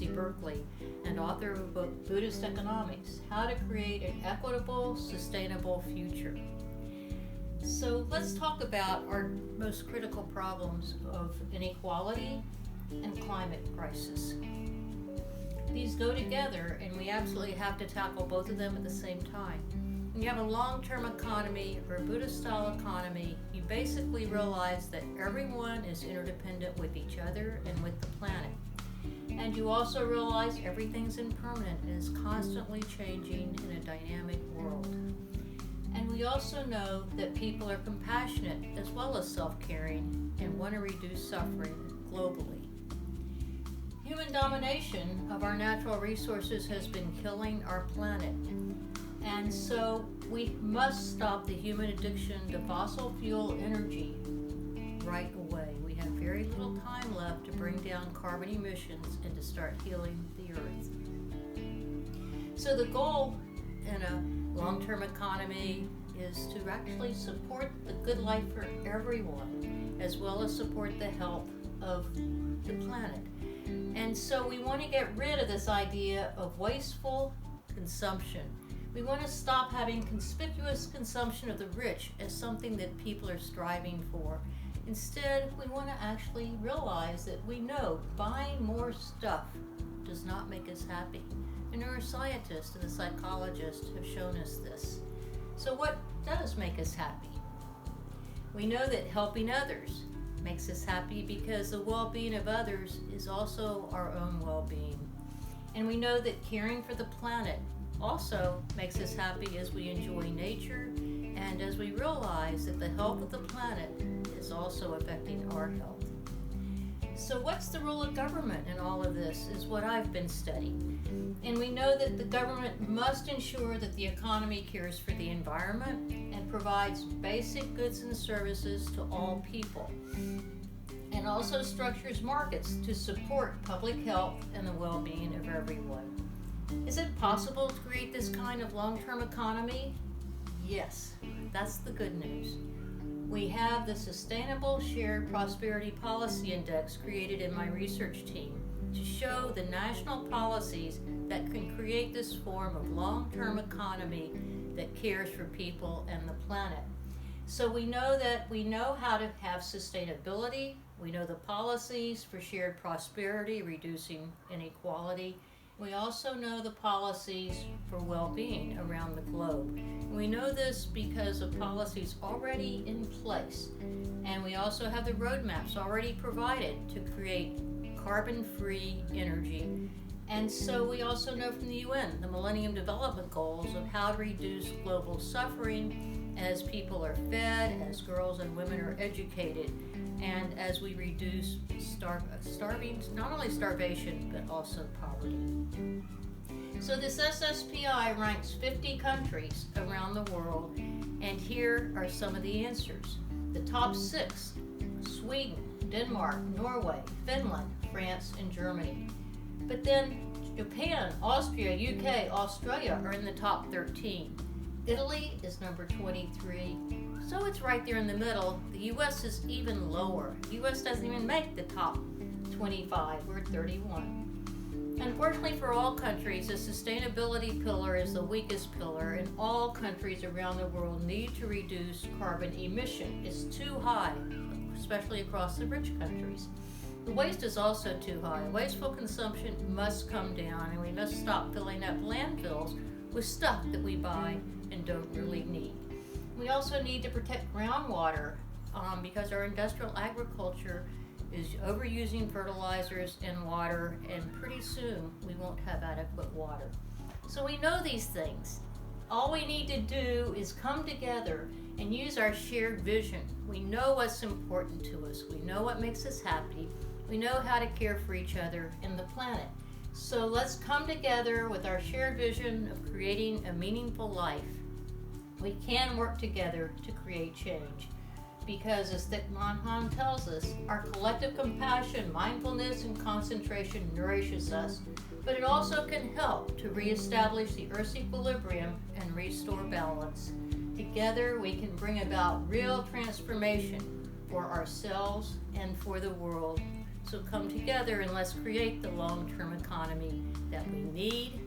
UC Berkeley and author of the book Buddhist Economics, How to Create an Equitable, Sustainable Future. So let's talk about our most critical problems of inequality and climate crisis. These go together, and we absolutely have to tackle both of them at the same time. When you have a long-term economy or a Buddhist-style economy, you basically realize that everyone is interdependent with each other and with the planet. And you also realize everything's impermanent and is constantly changing in a dynamic world. And we also know that people are compassionate as well as self-caring and want to reduce suffering globally. Human domination of our natural resources has been killing our planet. And so we must stop the human addiction to fossil fuel energy right away. We have very little time left to bring down carbon emissions and to start healing the earth. So the goal in a long-term economy is to actually support the good life for everyone, as well as support the health of the planet. And so we want to get rid of this idea of wasteful consumption. We want to stop having conspicuous consumption of the rich as something that people are striving for. Instead, we want to actually realize that we know buying more stuff does not make us happy. The neuroscientists and the psychologists have shown us this. So what does make us happy? We know that helping others makes us happy because the well-being of others is also our own well-being. And we know that caring for the planet also makes us happy as we enjoy nature and as we realize that the health of the planet is also affecting our health. So what's the role of government in all of this is what I've been studying. And we know that the government must ensure that the economy cares for the environment and provides basic goods and services to all people, and also structures markets to support public health and the well-being of everyone. Is it possible to create this kind of long-term economy? Yes, that's the good news. We have the Sustainable Shared Prosperity Policy Index created in my research team to show the national policies that can create this form of long-term economy that cares for people and the planet. So we know how to have sustainability, we know the policies for shared prosperity, reducing inequality. We also know the policies for well-being around the globe. We know this because of policies already in place. And we also have the roadmaps already provided to create carbon-free energy. And so we also know from the UN, the Millennium Development Goals, of how to reduce global suffering as people are fed, as girls and women are educated, and as we reduce not only starvation, but also poverty. So this SSPI ranks 50 countries around the world, and here are some of the answers. The top 6, Sweden, Denmark, Norway, Finland, France, and Germany. But then Japan, Austria, UK, Australia are in the top 13. Italy is number 23. So it's right there in the middle. The US is even lower. The US doesn't even make the top 25. We're 31. Unfortunately for all countries, the sustainability pillar is the weakest pillar, and all countries around the world need to reduce carbon emission. It's too high, especially across the rich countries. The waste is also too high. Wasteful consumption must come down, and we must stop filling up landfills with stuff that we buy and don't really need. We also need to protect groundwater because our industrial agriculture is overusing fertilizers and water, and pretty soon we won't have adequate water. So we know these things. All we need to do is come together and use our shared vision. We know what's important to us. We know what makes us happy. We know how to care for each other and the planet. So let's come together with our shared vision of creating a meaningful life. We can work together to create change. Because as Thich Nhat Hanh tells us, our collective compassion, mindfulness, and concentration nourishes us, but it also can help to reestablish the Earth's equilibrium and restore balance. Together, we can bring about real transformation for ourselves and for the world. So come together and let's create the long-term economy that we need